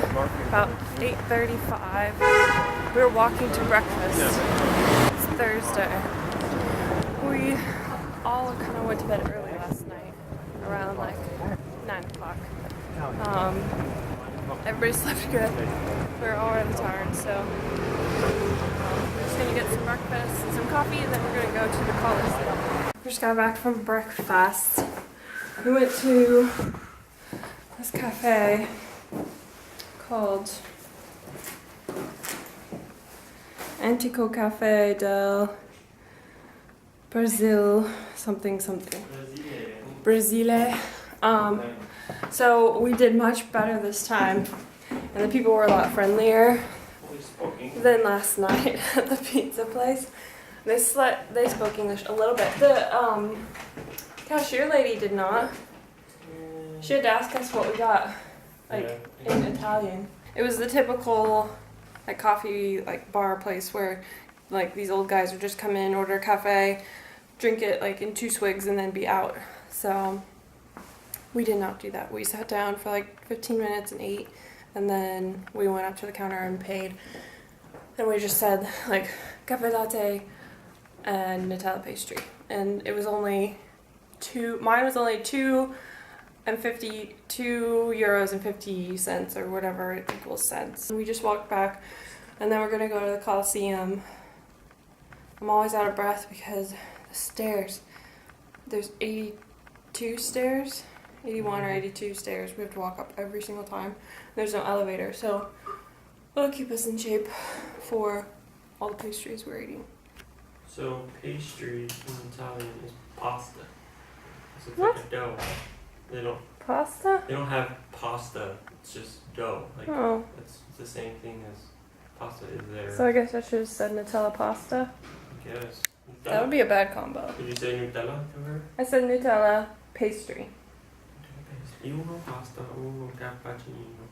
about 8:35. We were walking to breakfast. It's Thursday. We all kind of went to bed early last night, around like 9 o'clock. Everybody slept good. We were all really tired, so we're just gonna get some breakfast and some coffee, and then we're gonna go to the Coliseum. We just got back from breakfast. We went to this cafe called Antico Cafe del Brazil something. Brasile. So we did much better this time, and the people were a lot friendlier than last night at the pizza place. They spoke English a little bit. The cashier lady did not. She had to ask us what we got, like in Italian. It was the typical like coffee bar place where like these old guys would just come in, order a cafe, drink it like in 2 swigs and then be out. So we did not do that. We sat down for like 15 minutes and ate, and then we went up to the counter and paid. And we just said like cafe latte and Nutella pastry, and it was only mine was only €2.50 or whatever it equals cents. We just walked back, and then we're gonna go to the Coliseum. I'm always out of breath because the stairs, there's 82 stairs, 81 or 82 stairs. We have to walk up every single time. There's no elevator, so it'll keep us in shape for all the pastries we're eating. So pastry in Italian is pasta. So it's What? like a dough. They don't have pasta. It's just dough. Like it's the same thing as pasta is there. So I guess I should have said Nutella pasta. I guess. Nutella? That would be a bad combo. Did you say Nutella to her? I said Nutella pastry. Uno pasta, uno cappuccino.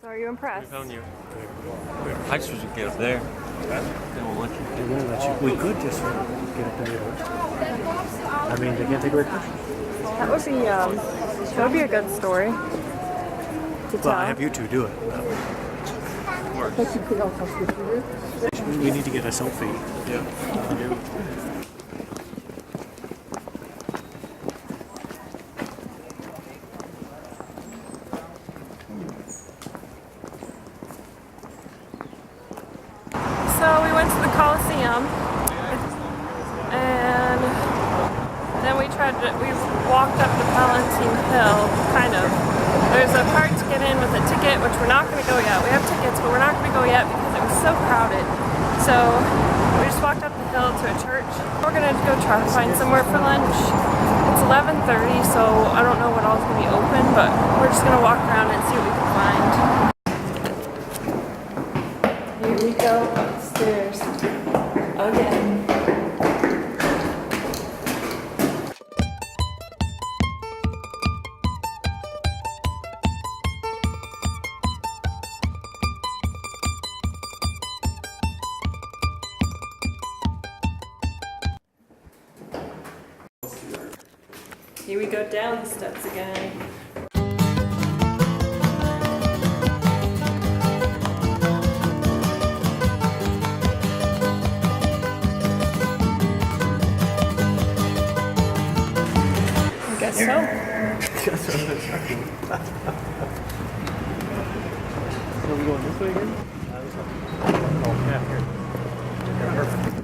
Are you impressed? We found you. I just would get up there. They won't let you. They won't let you. We could just get up there. I mean, they can't take away pictures. That would be a good story to tell. Well, I have you two do it. We need to get a selfie. Yeah. So we went to the Coliseum, and then we walked up the Palatine Hill, kind of. There's a part to get in with a ticket, which we're not going to go yet. We have tickets, but we're not going to go yet because it was so crowded. So we just walked up the hill to a church. We're going to go try to find somewhere for lunch. It's 11:30, so I don't know what all's going to be open, but we're just going to walk around and see what we can find. Here we go upstairs again. Here we go down the steps again. I guess so. That's what I'm expecting. So we going this way again? Oh, yeah, here. Yeah, perfect.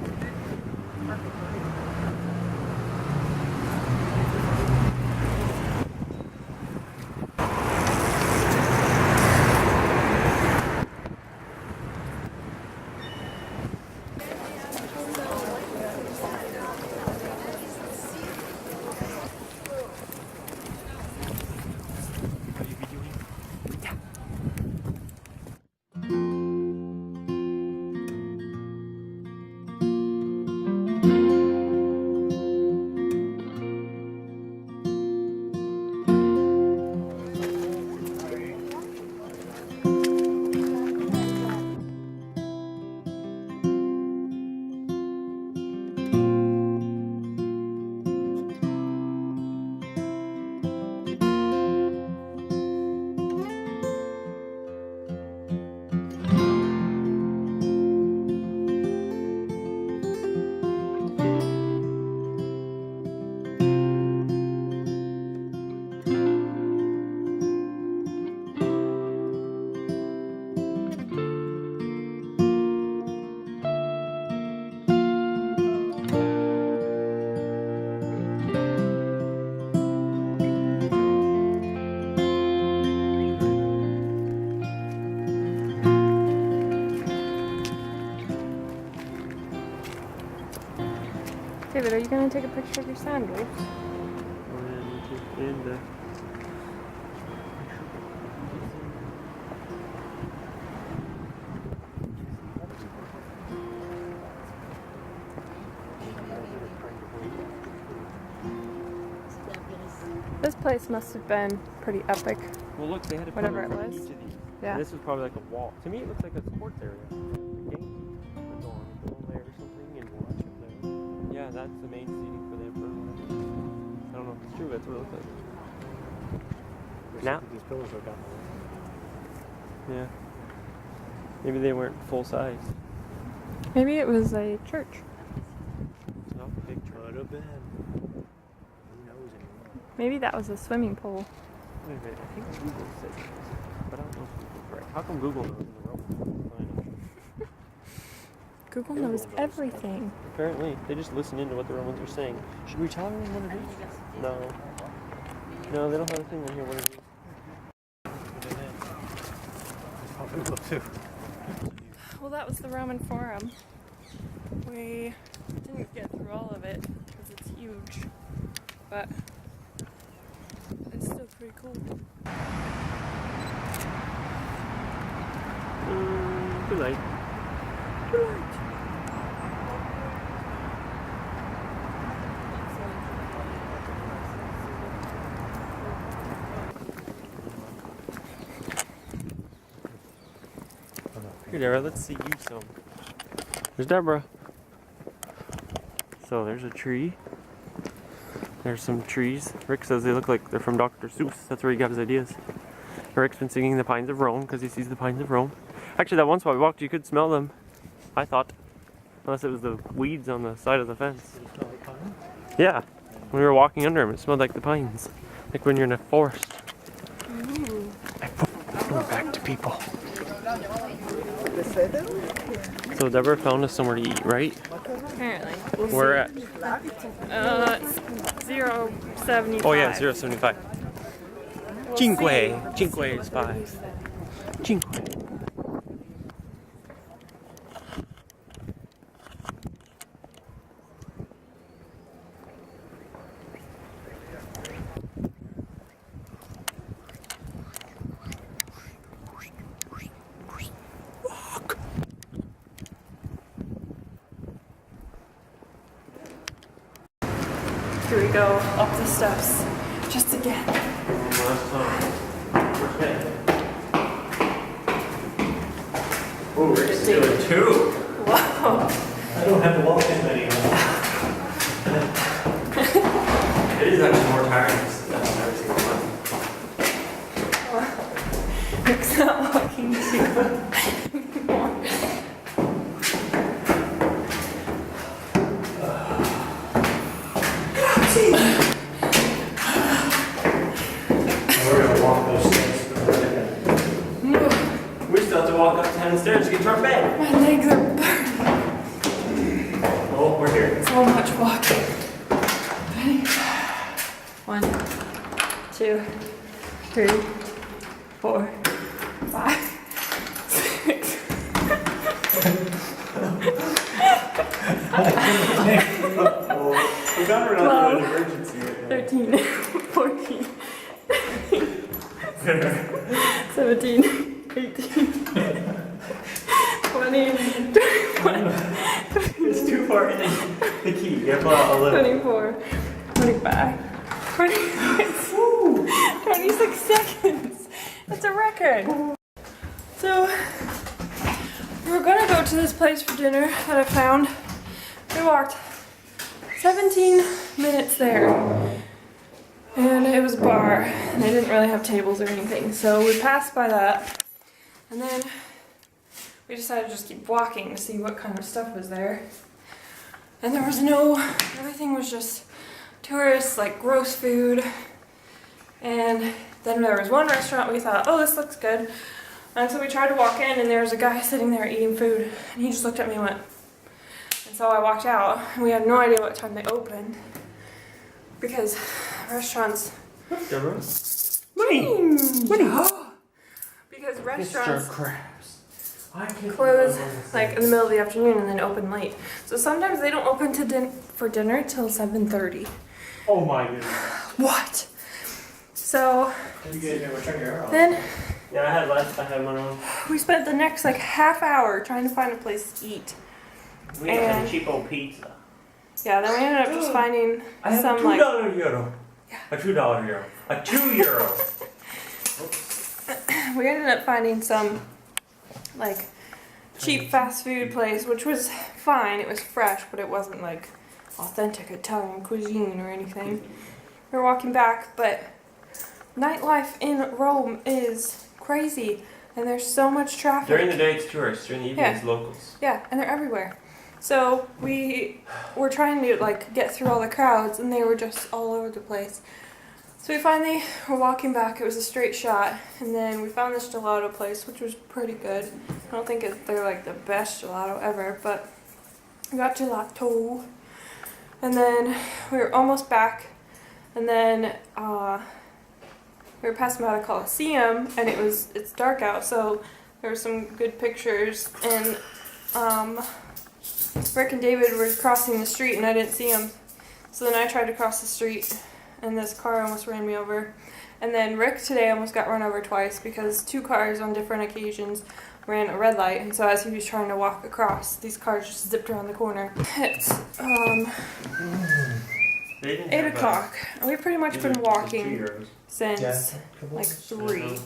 David, are you going to take a picture of your sandals? This place must have been pretty epic. Well, look, they had a Whatever pillar it from was. each of these. Yeah. And this was probably like a wall. To me, it looks like a sports area. A game would go on there or something and watch up there. Yeah, that's the main seating for the emperor. I don't know if it's true, but that's what it looks like. Now? These pillars are down the way. Yeah. Maybe they weren't full size. Maybe it was a church. It's not a big church. Could have been. Who knows anymore? Maybe that was a swimming pool. Wait a minute, I think Google said this, but I don't know if Google's right. How come Google knows and the Romans don't? Google knows everything. Apparently, they just listen into what the Romans are saying. Should we tell everyone what it is? No. No, they don't have a thing in here what it is. I'll Google too. Well, that was the Roman Forum. We didn't get through all of it because it's huge, but it's still pretty cool. Good night. Good night. Here, Deborah, let's see you some. There's Deborah. So there's a tree. There's some trees. Rick says they look like they're from Dr. Seuss. That's where he got his ideas. Rick's been singing the Pines of Rome because he sees the Pines of Rome. Actually, that one spot we walked, you could smell them. I thought. Unless it was the weeds on the side of the fence. Yeah. When we were walking under them, it smelled like the pines. Like when you're in a forest. Ooh. We're back to people. So Deborah found us somewhere to eat, right? Apparently. We're at... It's 0.75. Oh yeah, 0.75. We'll Cinque. see. Cinque See is what five. they say. Cinque. Here we go up the steps just again. Oh, Rick's doing two. Wow. I don't have to walk in anymore. It is actually more tiring than every single one. Rick's not walking too. We're gonna walk those steps for a minute. We still have to walk up 10 stairs to get to our bed. My legs are burning. Oh, we're here. So much walking. Ready? 1, 2, 3, 4, 5, 6. We got her Wow. an emergency right now. 13, 14, 17, 18, 20, 21, It's too far in the key. You have to a little. 24, 25, 26, 26 seconds. That's a record. So, we were gonna go to this place for dinner that I found. We walked 17 minutes there. And it was a bar, and they didn't really have tables or anything. So we passed by that, and then we decided to just keep walking to see what kind of stuff was there. And there was everything was just tourists, like gross food. And then there was one restaurant we thought, oh, this looks good. And so we tried to walk in, and there was a guy sitting there eating food, and he just looked at me and went. And so I walked out, and we had no idea what time they opened. Because restaurants. Money! Because restaurants Crabs. I can't close like in the middle of the afternoon and then open late. So sometimes they don't open for dinner till 7:30. Oh my goodness. What? So You guys never turn your hair off. then Yeah, I had one on. we spent the next like half hour trying to find a place to eat. We had And- some cheap old pizza. Yeah, then we ended up just finding I have some a like $2 euro. A $2 euro. A €2. we ended up finding some like cheap fast food place, which was fine. It was fresh, but it wasn't like authentic Italian cuisine or anything. We were walking back, but nightlife in Rome is crazy, and there's so much traffic. During the day it's tourists. During the evening it's locals. Yeah, and they're everywhere. So we were trying to like get through all the crowds, and they were just all over the place. So we finally were walking back. It was a straight shot, and then we found this gelato place, which was pretty good. I don't think they're like the best gelato ever, but we got gelato. And then we were almost back, and then we were passing by the Coliseum, and it's dark out, so there were some good pictures, and Rick and David were crossing the street, and I didn't see them. So then I tried to cross the street, and this car almost ran me over. And then Rick today almost got run over twice because 2 cars on different occasions ran a red light, and so as he was trying to walk across, these cars just zipped around the corner. It's 8 o'clock, and we've pretty much been walking since like 3.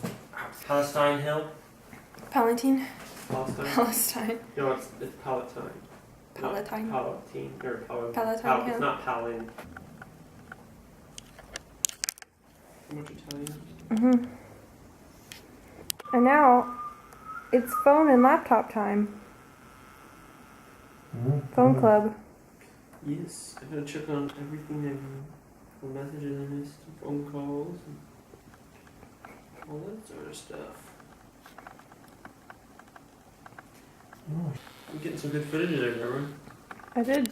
Palestine Hill. Palatine? Palestine. Palestine. No, it's Palatine. Palatine. Palatine or Palatine Hill. It's not Palin. Much Italian. Mm-hmm. And now it's phone and laptop time. Phone club. Yes, I gotta check on everything I what messages I missed, phone calls, and all that sort of stuff. I'm getting some good footage there, remember? I did.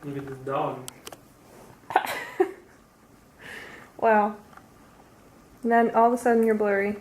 Look at this dog. Wow. And then all of a sudden you're blurry.